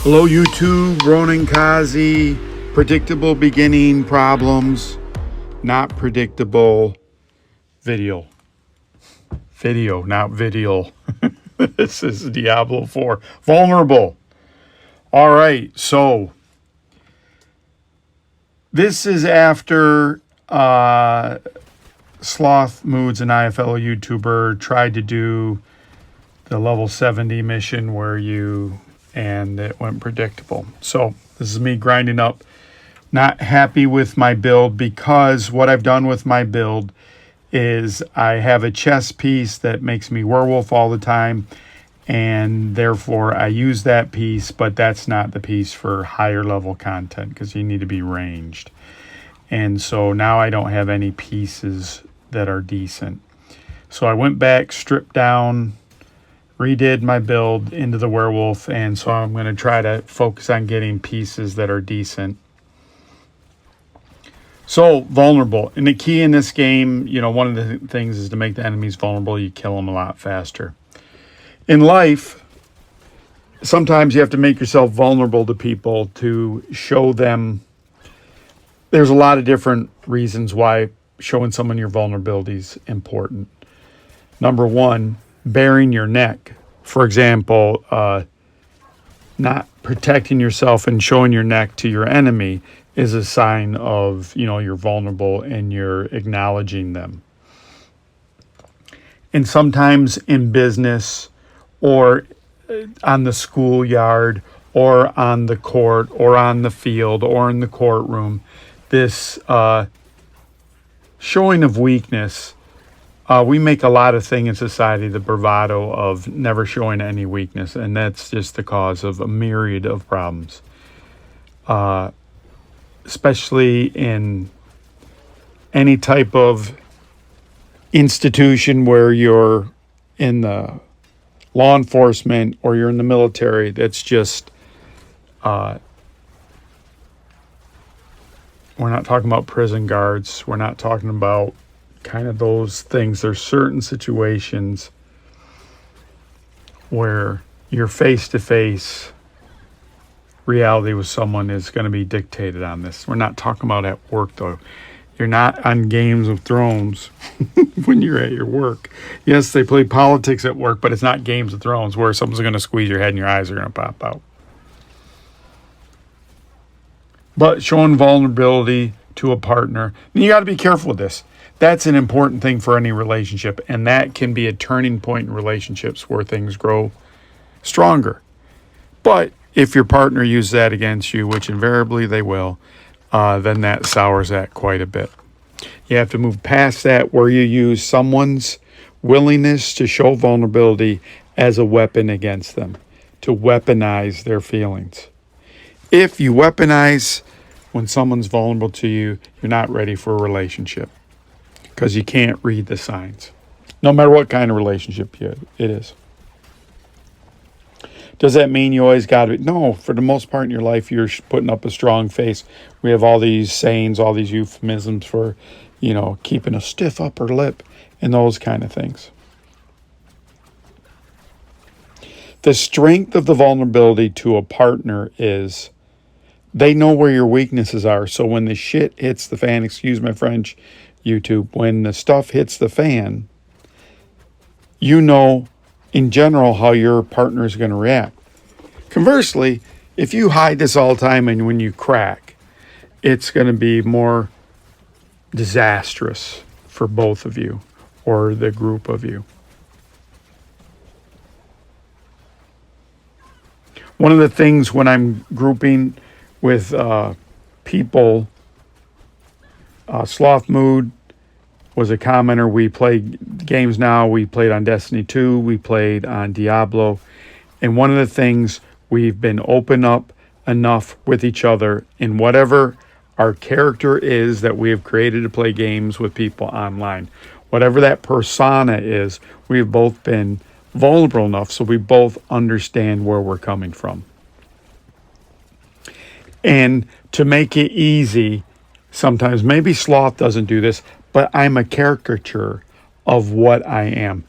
Hello YouTube, Ronan Kazi. Predictable beginning problems, not predictable video. Video, not video. This is Diablo 4. Vulnerable. All right, so this is after Sloth Moods, an IFL YouTuber, tried to do the level 70 mission and it went predictable. So this is me grinding up. Not happy with my build because what I've done with my build is I have a chess piece that makes me werewolf all the time, and therefore I use that piece, but that's not the piece for higher level content because you need to be ranged. And so now I don't have any pieces that are decent. So I went back, stripped down, redid my build into the werewolf, and so I'm going to try to focus on getting pieces that are decent. So, vulnerable. And the key in this game, one of the things is to make the enemies vulnerable. You kill them a lot faster. In life, sometimes you have to make yourself vulnerable to people to show them. There's a lot of different reasons why showing someone your vulnerability is important. Number one, baring your neck. For example, not protecting yourself and showing your neck to your enemy is a sign of, you're vulnerable and you're acknowledging them. And sometimes in business or on the schoolyard or on the court or on the field or in the courtroom, this showing of weakness, we make a lot of things in society the bravado of never showing any weakness, and that's just the cause of a myriad of problems. Especially in any type of institution where you're in the law enforcement or you're in the military, that's just, we're not talking about prison guards. We're not talking about kind of those things. There's certain situations where you're face-to-face reality with someone is going to be dictated on this. We're not talking about at work, though. You're not on Games of Thrones when you're at your work. Yes, they play politics at work, but it's not Games of Thrones where someone's going to squeeze your head and your eyes are going to pop out. But showing vulnerability to a partner, and you got to be careful with this. That's an important thing for any relationship, and that can be a turning point in relationships where things grow stronger. But if your partner uses that against you, which invariably they will, then that sours that quite a bit. You have to move past that where you use someone's willingness to show vulnerability as a weapon against them, to weaponize their feelings. If you weaponize when someone's vulnerable to you, you're not ready for a relationship because you can't read the signs, no matter what kind of relationship it is. Does that mean you always got to? No, for the most part in your life, you're putting up a strong face. We have all these sayings, all these euphemisms for, keeping a stiff upper lip and those kind of things. The strength of the vulnerability to a partner is they know where your weaknesses are. So when the shit hits the fan, excuse my French, YouTube, when the stuff hits the fan, in general how your partner is going to react. Conversely, if you hide this all the time and when you crack, it's going to be more disastrous for both of you or the group of you. One of the things when I'm grouping with people, Sloth Mood was a commenter. We played games now. We played on Destiny 2. We played on Diablo. And one of the things, we've been open up enough with each other in whatever our character is that we have created to play games with people online. Whatever that persona is, we've both been vulnerable enough so we both understand where we're coming from. And to make it easy, sometimes maybe Sloth doesn't do this, but I'm a caricature of what I am.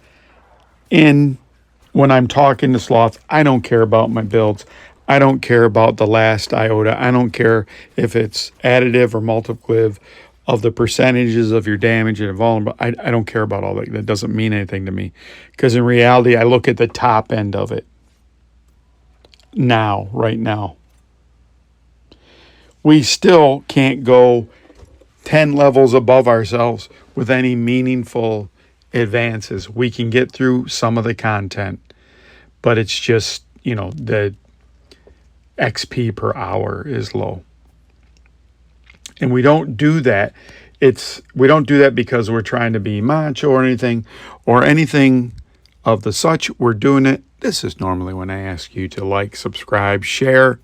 When I'm talking to Sloth, I don't care about my builds. I don't care about the last iota. I don't care if it's additive or multiplicative of the percentages of your damage and vulnerable. I don't care about all that. That doesn't mean anything to me. Because in reality, I look at the top end of it now, right now. We still can't go 10 levels above ourselves with any meaningful advances. We can get through some of the content, but it's just, the XP per hour is low. And we don't do that. We don't do that because we're trying to be macho or anything of the such. We're doing it. This is normally when I ask you to like, subscribe, share,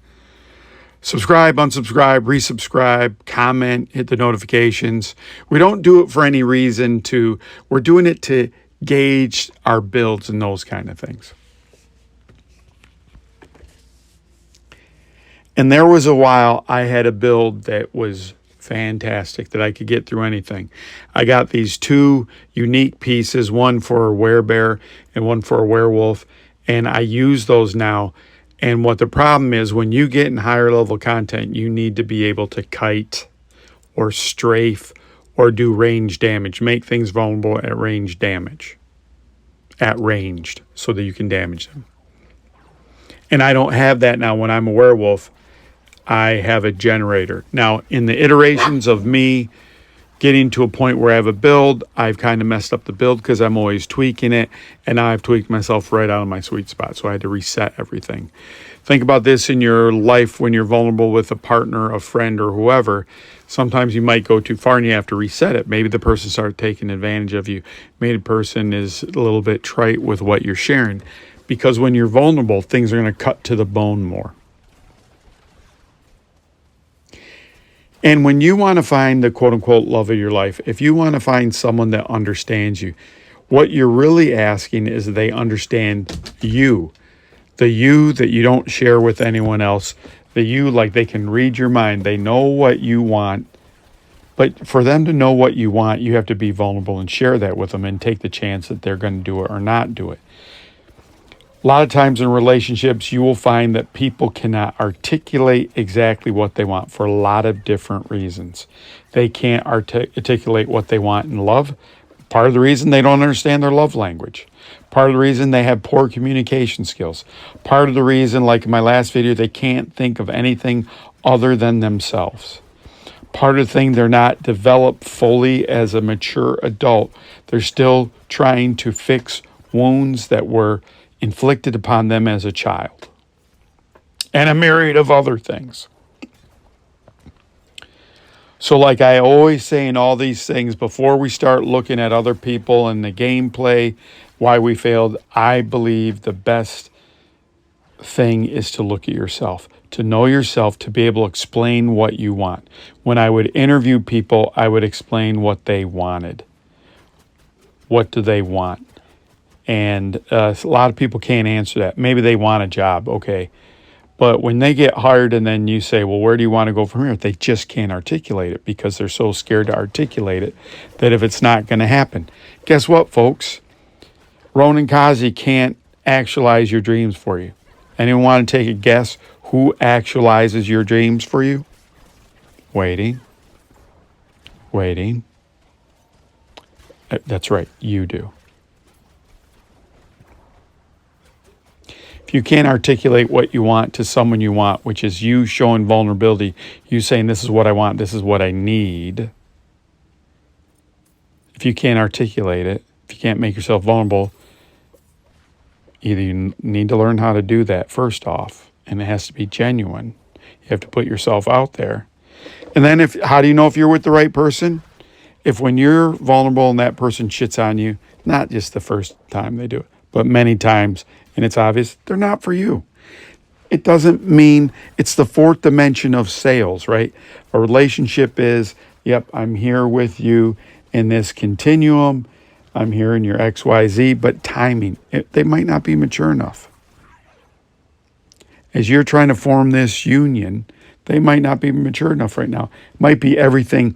subscribe, unsubscribe, resubscribe, comment, hit the notifications. We don't do it for any reason we're doing it to gauge our builds and those kind of things. And there was a while I had a build that was fantastic, that I could get through anything. I got these two unique pieces, one for a werebear and one for a werewolf, and I use those now. And what the problem is, when you get in higher level content, you need to be able to kite or strafe or do range damage, make things vulnerable at range damage, at ranged, so that you can damage them. And I don't have that now. When I'm a werewolf, I have a generator. Now, in the iterations of me getting to a point where I have a build, I've kind of messed up the build because I'm always tweaking it, and now I've tweaked myself right out of my sweet spot, so I had to reset everything. Think about this in your life when you're vulnerable with a partner, a friend, or whoever. Sometimes you might go too far and you have to reset it. Maybe the person started taking advantage of you. Maybe the person is a little bit trite with what you're sharing, because when you're vulnerable, things are going to cut to the bone more. And when you want to find the quote-unquote love of your life, if you want to find someone that understands you, what you're really asking is that they understand you. The you that you don't share with anyone else. The you, like they can read your mind. They know what you want. But for them to know what you want, you have to be vulnerable and share that with them and take the chance that they're going to do it or not do it. A lot of times in relationships, you will find that people cannot articulate exactly what they want for a lot of different reasons. They can't articulate what they want in love. Part of the reason they don't understand their love language. Part of the reason they have poor communication skills. Part of the reason, like in my last video, they can't think of anything other than themselves. Part of the thing, they're not developed fully as a mature adult. They're still trying to fix wounds that were inflicted upon them as a child, and a myriad of other things. So like I always say in all these things, before we start looking at other people and the gameplay, why we failed, I believe the best thing is to look at yourself, to know yourself, to be able to explain what you want. When I would interview people, I would explain what they wanted. What do they want? And a lot of people can't answer that. Maybe they want a job, okay. But when they get hired and then you say, well, where do you want to go from here? They just can't articulate it because they're so scared to articulate it that if it's not going to happen. Guess what, folks? Ronan Kazi can't actualize your dreams for you. Anyone want to take a guess who actualizes your dreams for you? Waiting. That's right, you do. If you can't articulate what you want to someone you want, which is you showing vulnerability, you saying this is what I want, this is what I need. If you can't articulate it, if you can't make yourself vulnerable, either you need to learn how to do that first off, and it has to be genuine. You have to put yourself out there. And then how do you know if you're with the right person? If when you're vulnerable and that person shits on you, not just the first time they do it, but many times, and it's obvious, they're not for you. It doesn't mean it's the fourth dimension of sales, right? A relationship is, yep, I'm here with you in this continuum. I'm here in your XYZ, but timing, they might not be mature enough. As you're trying to form this union, they might not be mature enough right now. It might be everything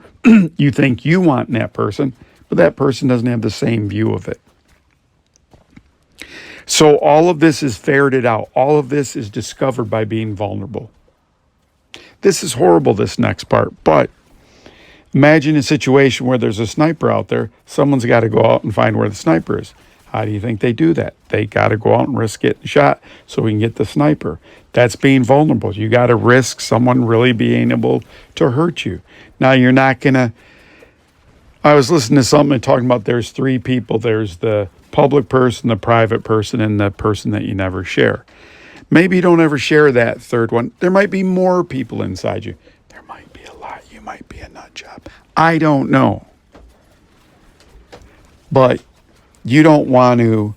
you think you want in that person, but that person doesn't have the same view of it. So all of this is ferreted out. All of this is discovered by being vulnerable. This is horrible, this next part, but imagine a situation where there's a sniper out there. Someone's got to go out and find where the sniper is. How do you think they do that? They got to go out and risk getting shot so we can get the sniper. That's being vulnerable. You got to risk someone really being able to hurt you. Now, you're not going to... I was listening to something talking about there's three people. There's the public person, the private person, and the person that you never share. Maybe you don't ever share that third one. There might be more people inside you. There might be a lot. You might be a nut job. I don't know. But you don't want to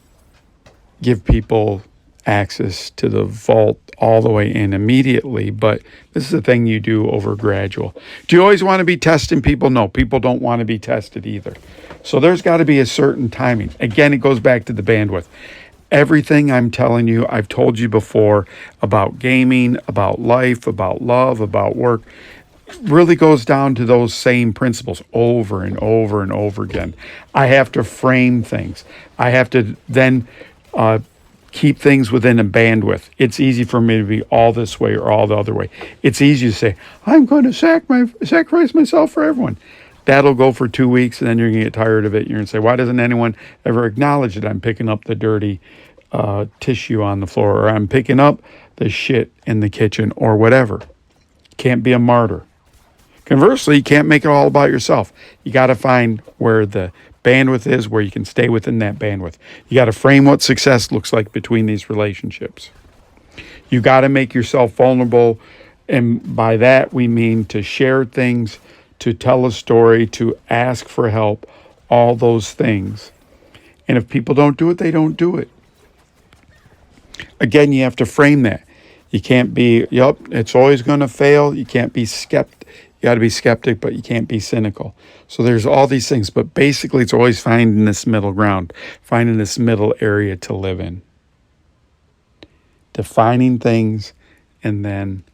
give people access to the vault all the way in immediately, but this is a thing you do over gradual. Do you always want to be testing people? No, people don't want to be tested either. So there's got to be a certain timing. Again, it goes back to the bandwidth. Everything I'm telling you, I've told you before about gaming, about life, about love, about work, really goes down to those same principles over and over and over again. I have to frame things. I have to then keep things within a bandwidth. It's easy for me to be all this way or all the other way. It's easy to say, I'm going to sacrifice myself for everyone. That'll go for 2 weeks, and then you're going to get tired of it. You're going to say, why doesn't anyone ever acknowledge that I'm picking up the dirty tissue on the floor, or I'm picking up the shit in the kitchen, or whatever? Can't be a martyr. Conversely, you can't make it all about yourself. You got to find where the bandwidth is, where you can stay within that bandwidth. You got to frame what success looks like between these relationships. You got to make yourself vulnerable, and by that we mean to share things, to tell a story, to ask for help, all those things. And if people don't do it, they don't do it. Again, you have to frame that. You can't be, it's always going to fail. You can't be skeptic. You got to be skeptic, but you can't be cynical. So there's all these things, but basically it's always finding this middle ground, finding this middle area to live in. Defining things and then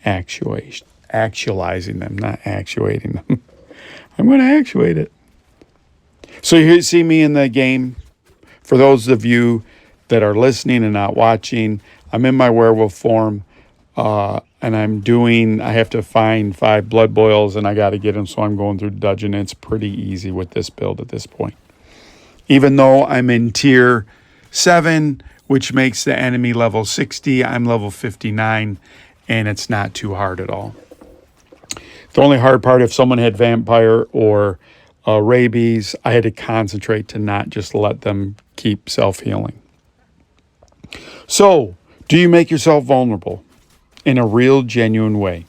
actualizing them, not actuating them. I'm going to actuate it. So you see me in the game. For those of you that are listening and not watching, I'm in my werewolf form, and I have to find 5 blood boils, and I got to get them, so I'm going through the dungeon. It's pretty easy with this build at this point. Even though I'm in tier 7, which makes the enemy level 60, I'm level 59, and it's not too hard at all. The only hard part, if someone had vampire or rabies, I had to concentrate to not just let them keep self-healing. So, do you make yourself vulnerable in a real, genuine way?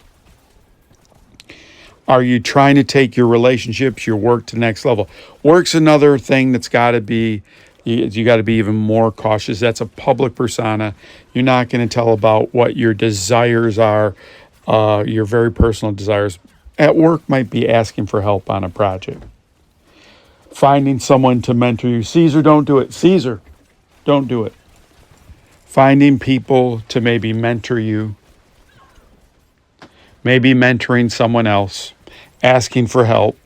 Are you trying to take your relationships, your work to the next level? Work's another thing that's got to be, you got to be even more cautious. That's a public persona. You're not going to tell about what your desires are, your very personal desires. At work might be asking for help on a project. Finding someone to mentor you. Caesar, don't do it. Caesar, don't do it. Finding people to maybe mentor you. Maybe mentoring someone else. Asking for help.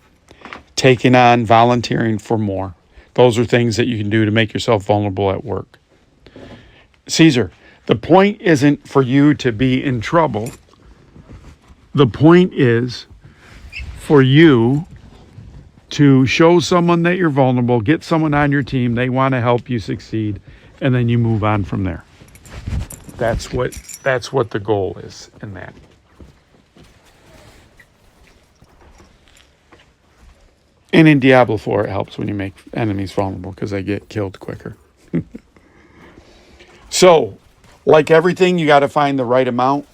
Taking on, volunteering for more. Those are things that you can do to make yourself vulnerable at work. Caesar, the point isn't for you to be in trouble. The point is for you to show someone that you're vulnerable, get someone on your team, they want to help you succeed, and then you move on from there. That's what the goal is in that. And in Diablo 4, it helps when you make enemies vulnerable because they get killed quicker. So, like everything, you got to find the right amount.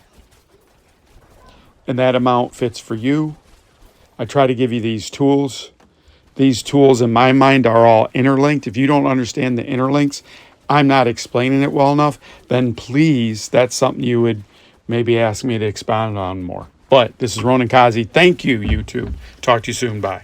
And that amount fits for you. I try to give you these tools. These tools, in my mind, are all interlinked. If you don't understand the interlinks, I'm not explaining it well enough, then please, that's something you would maybe ask me to expound on more. But this is Ronan Kazi. Thank you, YouTube. Talk to you soon. Bye.